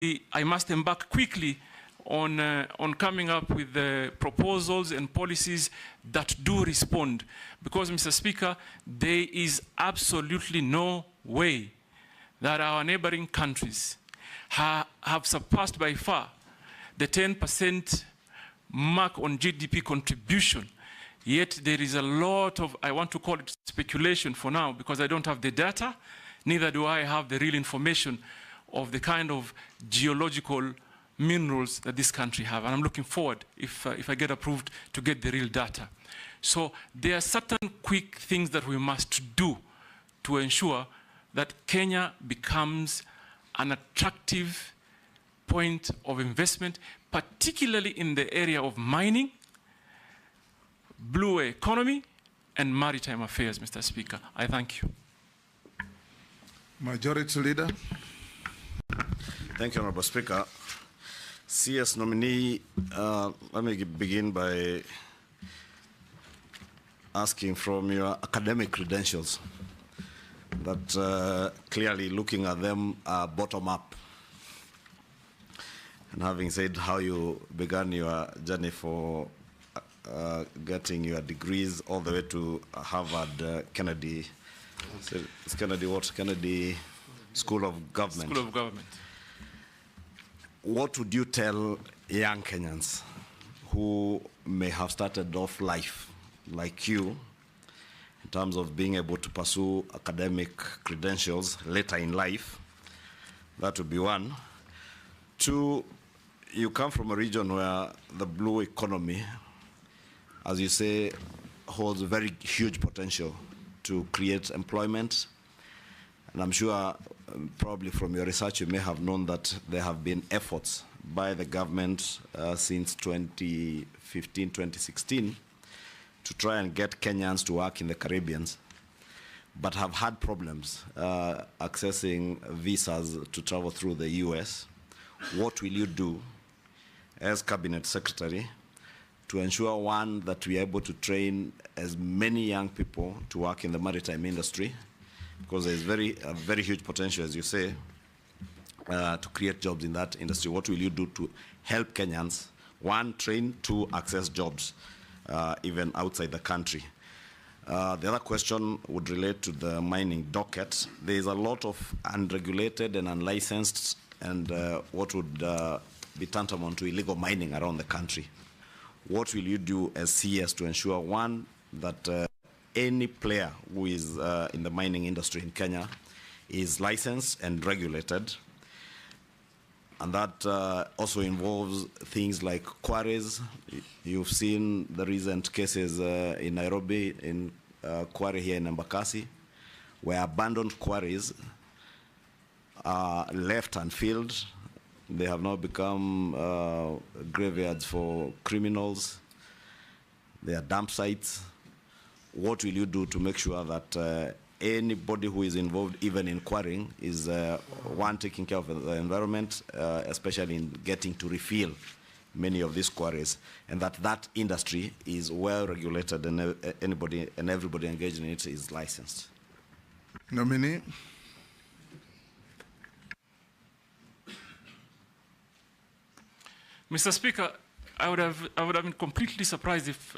I must embark quickly on coming up with the proposals and policies that do respond. Because, Mr. Speaker, there is absolutely no way that our neighboring countries have surpassed by far the 10% mark on GDP contribution. Yet there is a lot of, I want to call it speculation for now, because I don't have the data, neither do I have the real information of the kind of geological minerals that this country have. And I'm looking forward, if I get approved, to get the real data. So there are certain quick things that we must do to ensure that Kenya becomes an attractive point of investment, particularly in the area of mining, blue economy, and maritime affairs, Mr. Speaker. I thank you. Majority Leader. Thank you, Honorable Speaker. CS nominee, let me begin by asking from your academic credentials that clearly looking at them bottom up. And having said how you began your journey for getting your degrees all the way to Harvard, Kennedy, it's Kennedy what? Kennedy School of Government. School of Government. What would you tell young Kenyans who may have started off life like you in terms of being able to pursue academic credentials later in life? That would be one. Two, you come from a region where the blue economy, as you say, holds very huge potential to create employment. And I'm sure probably from your research you may have known that there have been efforts by the government since 2015, 2016 to try and get Kenyans to work in the Caribbean, but have had problems accessing visas to travel through the US. What will you do as Cabinet Secretary to ensure, one, that we are able to train as many young people to work in the maritime industry, because there is a very huge potential, as you say, to create jobs in that industry. What will you do to help Kenyans, one, train, two, access jobs, even outside the country? The other question would relate to the mining docket. There is a lot of unregulated and unlicensed and what would be tantamount to illegal mining around the country. What will you do as CS to ensure, one, that any player who is in the mining industry in Kenya is licensed and regulated? And that also involves things like quarries. You've seen the recent cases in Nairobi, in quarry here in Embakasi, where abandoned quarries are left unfilled. They have now become graveyards for criminals. They are dump sites. What will you do to make sure that anybody who is involved, even in quarrying, is one, taking care of the environment, especially in getting to refill many of these quarries, and that industry is well regulated and anybody and everybody engaged in it is licensed? Nominee. Mr. Speaker, I would have been completely surprised if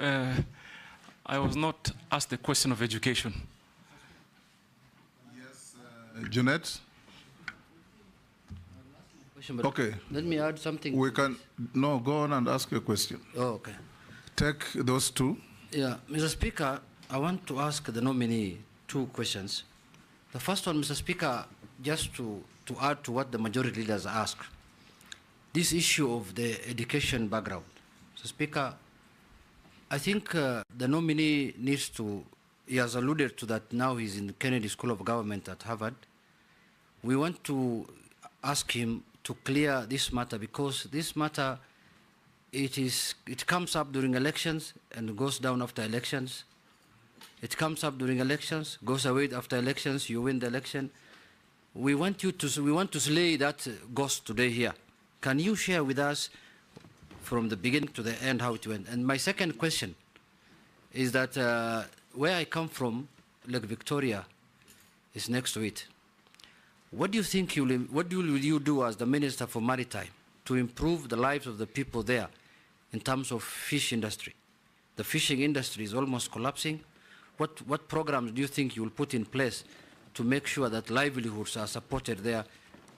I was not asked the question of education. Yes, Jeanette. Okay. Let me add something. We can no go on and ask your question. Oh, okay. Take those two. Yeah, Mr. Speaker, I want to ask the nominee two questions. The first one, Mr. Speaker, just to add to what the majority leaders asked. This issue of the education background. So, Speaker, I think the nominee needs to, he has alluded to that now he's in the Kennedy School of Government at Harvard. We want to ask him to clear this matter, because this matter, it comes up during elections and goes down after elections. It comes up during elections, goes away after elections, you win the election. We want to slay that ghost today here. Can you share with us from the beginning to the end how it went? And my second question is that where I come from, Lake Victoria is next to it. What do you think what will you do as the Minister for Maritime to improve the lives of the people there in terms of fish industry? The fishing industry is almost collapsing. What programs do you think you will put in place to make sure that livelihoods are supported there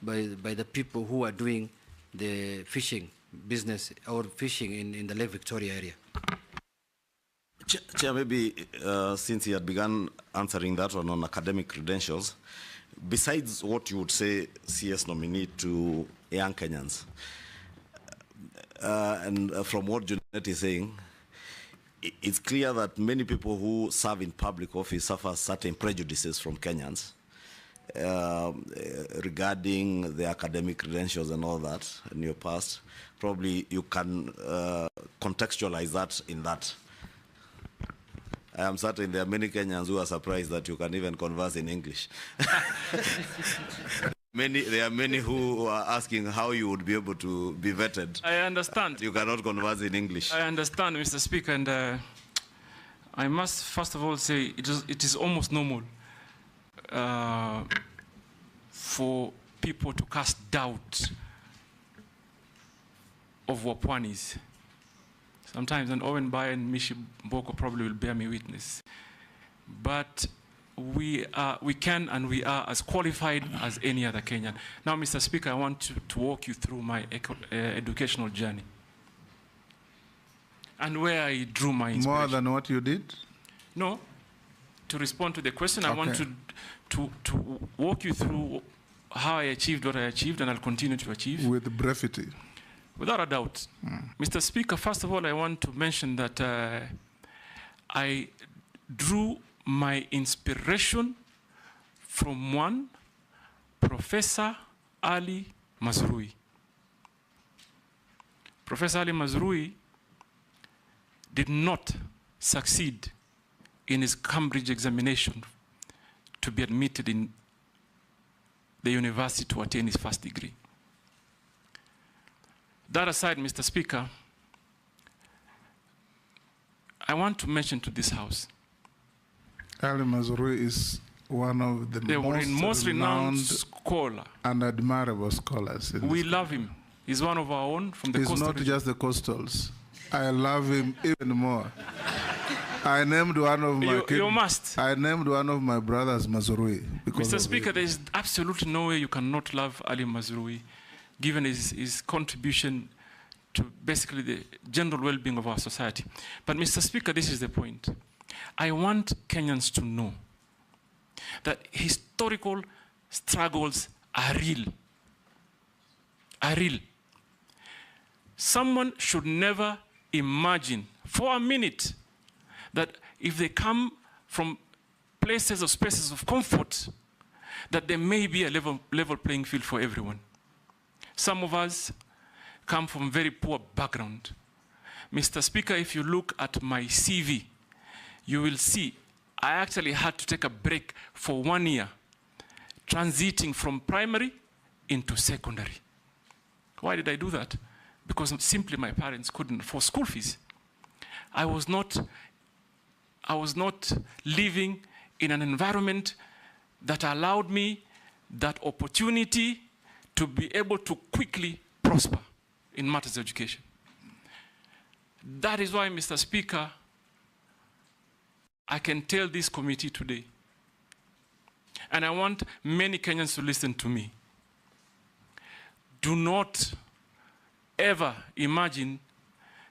by the people who are doing the fishing business or fishing in the Lake Victoria area? Chair, maybe since he had begun answering that one on academic credentials, besides what you would say CS nominee to young Kenyans, and from what Junet is saying, it's clear that many people who serve in public office suffer certain prejudices from Kenyans regarding their academic credentials and all that in your past. Probably you can contextualize that in that. I am certain there are many Kenyans who are surprised that you can even converse in English. There are many who are asking how you would be able to be vetted. I understand. You cannot converse in English. I understand, Mr. Speaker, and I must first of all say it is almost normal for people to cast doubt of Wapwanis. Sometimes, and Owen Bai and Mishi Boko probably will bear me witness. But we can and we are as qualified as any other Kenyan. Now, Mr. Speaker, I want to walk you through my educational journey and where I drew my inspiration. More than what you did? No. To respond to the question, Okay. I want to walk you through how I achieved what I achieved, and I'll continue to achieve. With brevity. Without a doubt. Mr. Speaker, first of all, I want to mention that I drew my inspiration from one Professor Ali Mazrui. Professor Ali Mazrui did not succeed in his Cambridge examination to be admitted in the university to attain his first degree. That aside, Mr. Speaker, I want to mention to this House. Ali Mazrui is one of the most renowned scholar and admirable scholars. We love him. He's one of our own from the He's coastal not region. just the coastals. I love him even more. I named one of my You must. I named one of my brothers Mazrui. Mr. Speaker, there is absolutely no way you cannot love Ali Mazrui, given his contribution to basically the general well-being of our society. But Mr. Speaker, this is the point. I want Kenyans to know that historical struggles are real. Are real. Someone should never imagine for a minute that if they come from places or spaces of comfort, that there may be a level playing field for everyone. Some of us come from very poor background. Mr. Speaker, if you look at my CV, you will see I actually had to take a break for 1 year, transiting from primary into secondary. Why did I do that? Because simply my parents couldn't afford school fees. I was not living in an environment that allowed me that opportunity to be able to quickly prosper in matters of education. That is why, Mr. Speaker, I can tell this committee today, and I want many Kenyans to listen to me. Do not ever imagine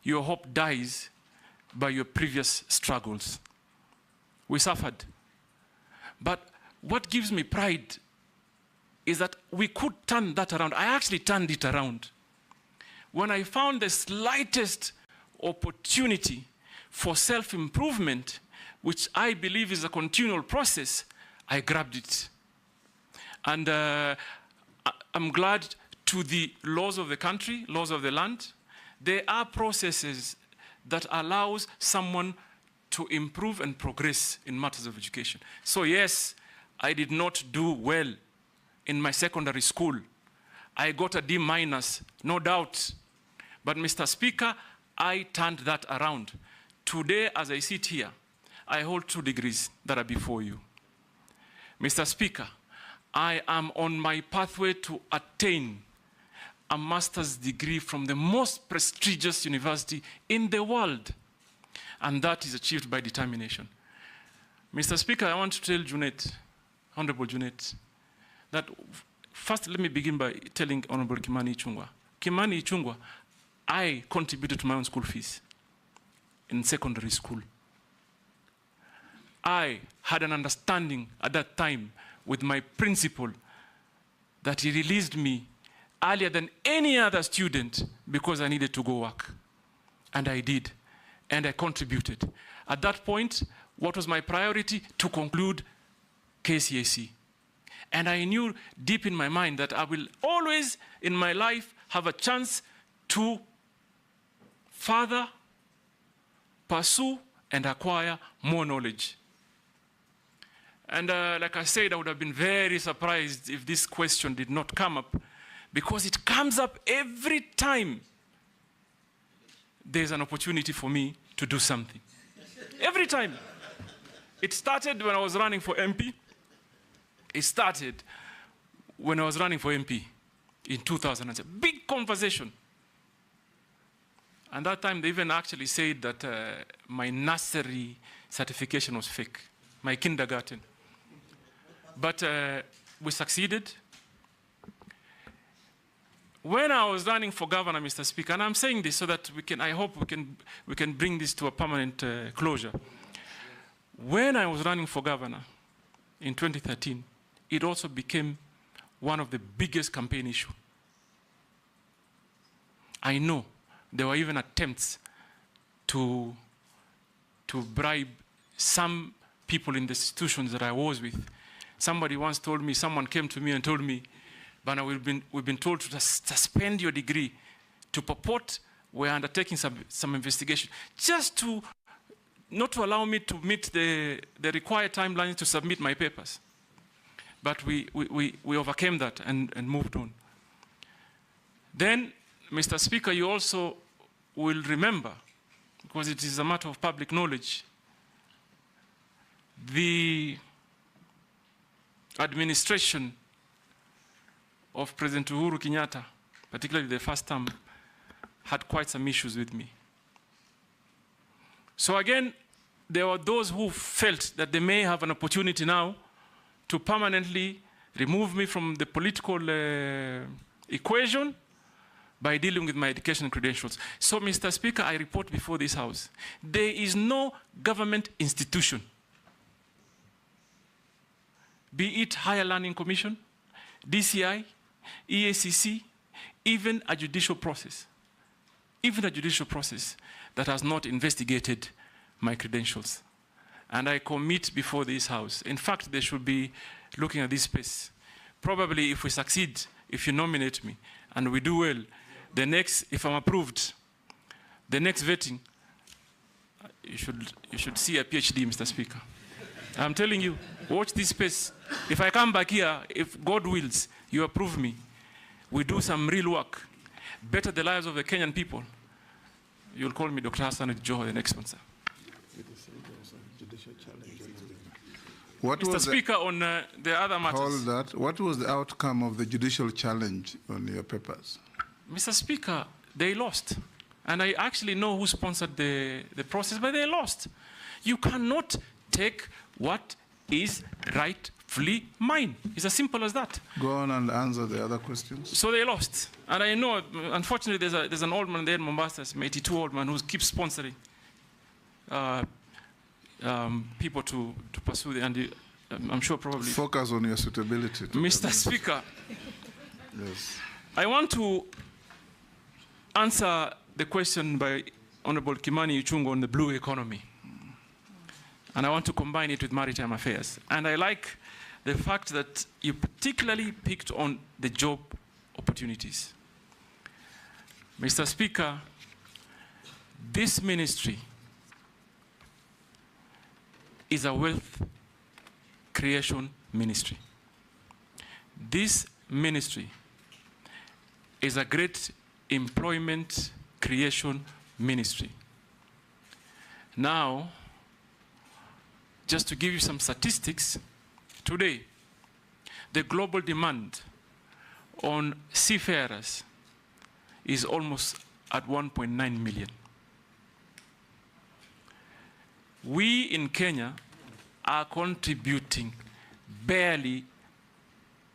your hope dies by your previous struggles. We suffered. But what gives me pride is that we could turn that around. I actually turned it around. When I found the slightest opportunity for self-improvement, which I believe is a continual process, I grabbed it. And I'm glad to the laws of the country, laws of the land, there are processes that allows someone to improve and progress in matters of education. So yes, I did not do well in my secondary school. I got a D-, no doubt. But Mr. Speaker, I turned that around. Today, as I sit here, I hold 2 degrees that are before you. Mr. Speaker, I am on my pathway to attain a master's degree from the most prestigious university in the world. And that is achieved by determination. Mr. Speaker, I want to tell Junet, Honorable Junet, that first let me begin by telling Honorable Kimani Ichung'wah. Kimani Ichung'wah, I contributed to my own school fees in secondary school. I had an understanding at that time with my principal that he released me earlier than any other student because I needed to go work. And I did, and I contributed. At that point, what was my priority? To conclude KCSE. And I knew deep in my mind that I will always in my life have a chance to further pursue and acquire more knowledge. And like I said, I would have been very surprised if this question did not come up, because it comes up every time there's an opportunity for me to do something. Every time. It started when I was running for MP. It started when I was running for MP in 2007. Big conversation. And that time they even actually said that my nursery certification was fake, my kindergarten. But we succeeded. When I was running for governor, Mr. Speaker, and I'm saying this so that I hope we can bring this to a permanent closure. When I was running for governor in 2013, it also became one of the biggest campaign issues. I know there were even attempts to bribe some people in the institutions that I was with. Somebody once told me, someone came to me and told me, Bana, we've been told to suspend your degree, to purport we're undertaking some investigation, just to not to allow me to meet the required timeline to submit my papers. But we overcame that and moved on. Then, Mr. Speaker, you also will remember, because it is a matter of public knowledge, the administration of President Uhuru Kenyatta, particularly the first term, had quite some issues with me. So again, there were those who felt that they may have an opportunity now to permanently remove me from the political equation by dealing with my education credentials. So, Mr. Speaker, I report before this House, there is no government institution, be it Higher Learning Commission, DCI, EACC, even a judicial process that has not investigated my credentials. And I commit before this House. In fact, they should be looking at this space. Probably if we succeed, if you nominate me, and we do well, the next, if I'm approved, the next vetting, you should see a PhD, Mr. Speaker. I'm telling you, watch this space. If I come back here, if God wills, you approve me, we do some real work, better the lives of the Kenyan people, you'll call me Dr. Hassan Joho, the next one, sir. Mr. Speaker, on the other matters. Hold that. What was the outcome of the judicial challenge on your papers? Mr. Speaker, they lost. And I actually know who sponsored the process, but they lost. You cannot take what is rightfully mine. It's as simple as that. Go on and answer the other questions. So they lost. And I know, unfortunately, there's an old man there in Mombasa, an 82 old man who keeps sponsoring people to pursue the, and I'm sure probably... Focus on your suitability. Mr. Speaker, yes. I want to answer the question by Honorable Kimani Ichung'wah on the blue economy. And I want to combine it with maritime affairs. And I like the fact that you particularly picked on the job opportunities. Mr. Speaker, this ministry is a wealth creation ministry. This ministry is a great employment creation ministry. Now, just to give you some statistics, today, the global demand on seafarers is almost at 1.9 million. We in Kenya are contributing barely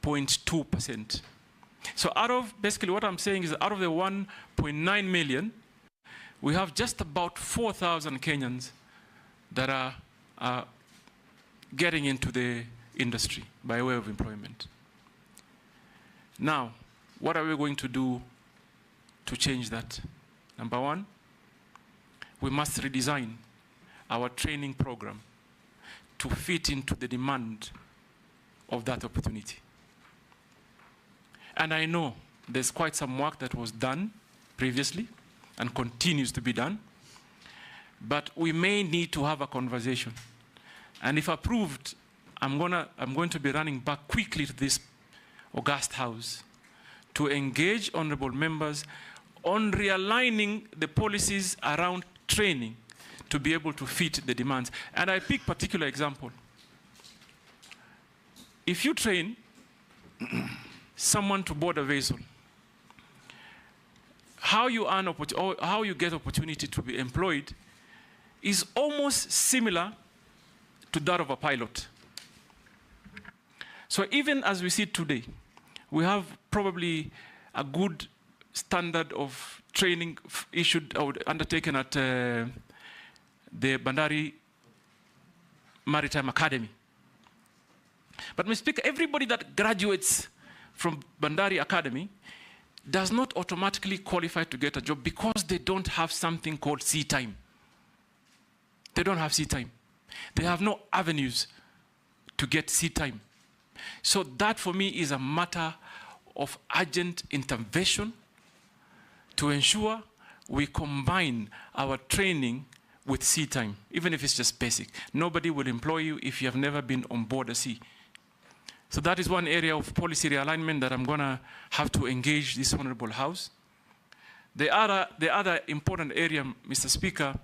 0.2%. So out of, basically what I'm saying is out of the 1.9 million, we have just about 4,000 Kenyans that are getting into the industry by way of employment. Now, what are we going to do to change that? Number one, we must redesign our training program to fit into the demand of that opportunity. And I know there's quite some work that was done previously and continues to be done, but we may need to have a conversation. And if approved, I'm going to be running back quickly to this august house to engage honorable members on realigning the policies around training to be able to fit the demands. And I pick particular example. If you train someone to board a vessel, how you earn or how you get opportunity to be employed is almost similar to that of a pilot. So even as we see today, we have probably a good standard of training issued or undertaken at the Bandari Maritime Academy. But Mr. Speaker, everybody that graduates from Bandari Academy does not automatically qualify to get a job because they don't have something called sea time. They don't have sea time. They have no avenues to get sea time. So that for me is a matter of urgent intervention to ensure we combine our training with sea time, even if it's just basic. Nobody will employ you if you have never been on board a sea. So that is one area of policy realignment that I'm going to have to engage this Honorable House. The other important area, Mr. Speaker,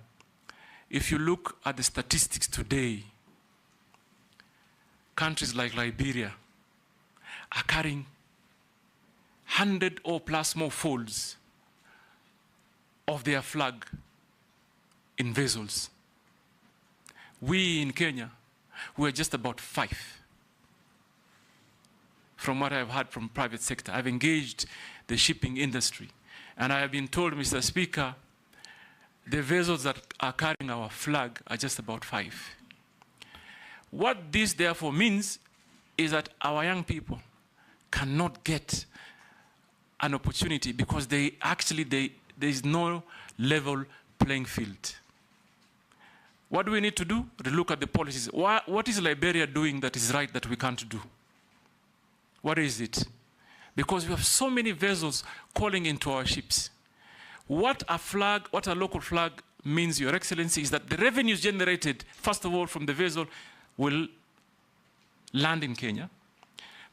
if you look at the statistics today, countries like Liberia are carrying 100 or plus more folds of their flag in vessels. We in Kenya, we're just about 5. From what I've heard from private sector, I've engaged the shipping industry, and I have been told, Mr. Speaker, the vessels that are carrying our flag are just about 5. What this therefore means is that our young people cannot get an opportunity because there is no level playing field. What do we need to do? Look at the policies. What is Liberia doing that is right that we can't do? What is it? Because we have so many vessels calling into our ships. What a local flag means, Your Excellency, is that the revenues generated, first of all, from the vessel will land in Kenya.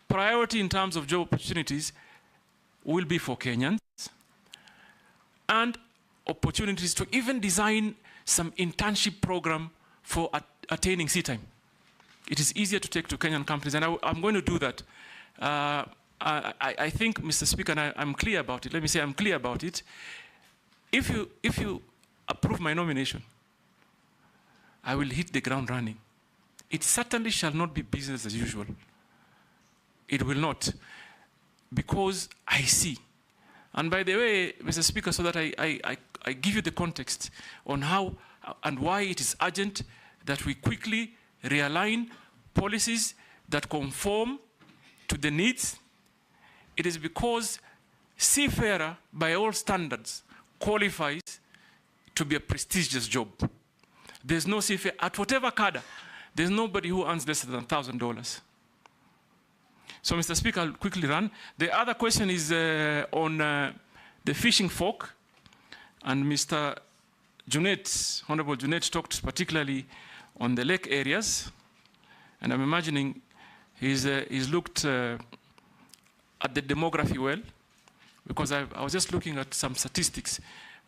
Priority in terms of job opportunities will be for Kenyans. And opportunities to even design some internship program for attaining sea time. It is easier to take to Kenyan companies, and I'm going to do that. I think, Mr. Speaker, and I'm clear about it. Let me say I'm clear about it. If you approve my nomination, I will hit the ground running. It certainly shall not be business as usual. It will not, because I see. And by the way, Mr. Speaker, so that I give you the context on how and why it is urgent that we quickly realign policies that conform to the needs, it is because seafarer, by all standards, qualifies to be a prestigious job. There's no seafarer, at whatever cadre, there's nobody who earns less than $1,000. So, Mr. Speaker, I'll quickly run. The other question is on the fishing folk, and Mr. Junet, Honorable Junet, talked particularly on the lake areas, and I'm imagining he's looked at the demography well, because I was just looking at some statistics.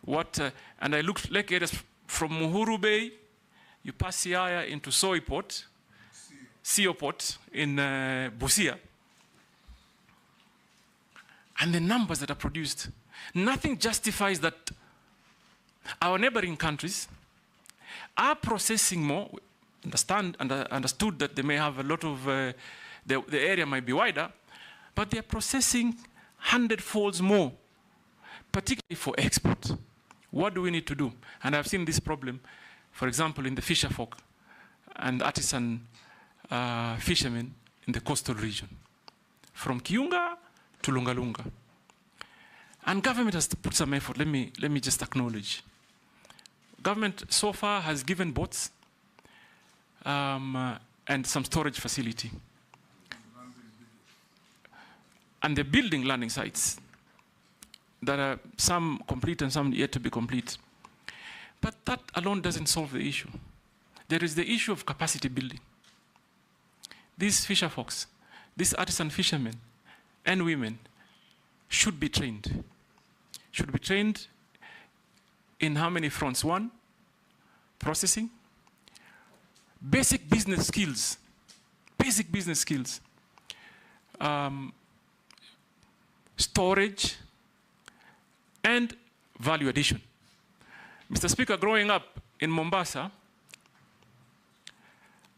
And I looked lake areas from Muhuru Bay, you pass Siaya into Soiport, Sioport in Busia, and the numbers that are produced. Nothing justifies that our neighboring countries are processing more. Understood that they may have a lot of, the area might be wider, but they're processing 100-folds more, particularly for export. What do we need to do? And I've seen this problem, for example, in the fisher folk and artisan fishermen in the coastal region, from Kiunga to Lunga. And government has put some effort. Let me just acknowledge. Government so far has given boats and some storage facility. And they're building landing sites that are some complete and some yet to be complete. But that alone doesn't solve the issue. There is the issue of capacity building. These fisher folks, these artisan fishermen and women should be trained. Should be trained in how many fronts? One, processing, basic business skills, storage, and value addition. Mr. Speaker, growing up in Mombasa,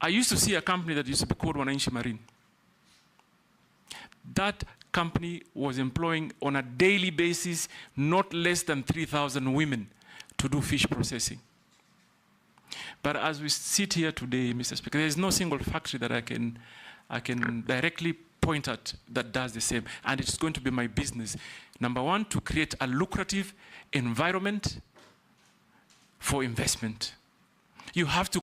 I used to see a company that used to be called Wananchi Marine. That company was employing on a daily basis not less than 3,000 women to do fish processing. But as we sit here today, Mr. Speaker, there is no single factory that I can directly point at that does the same. And it's going to be my business. Number one, to create a lucrative environment for investment. You have to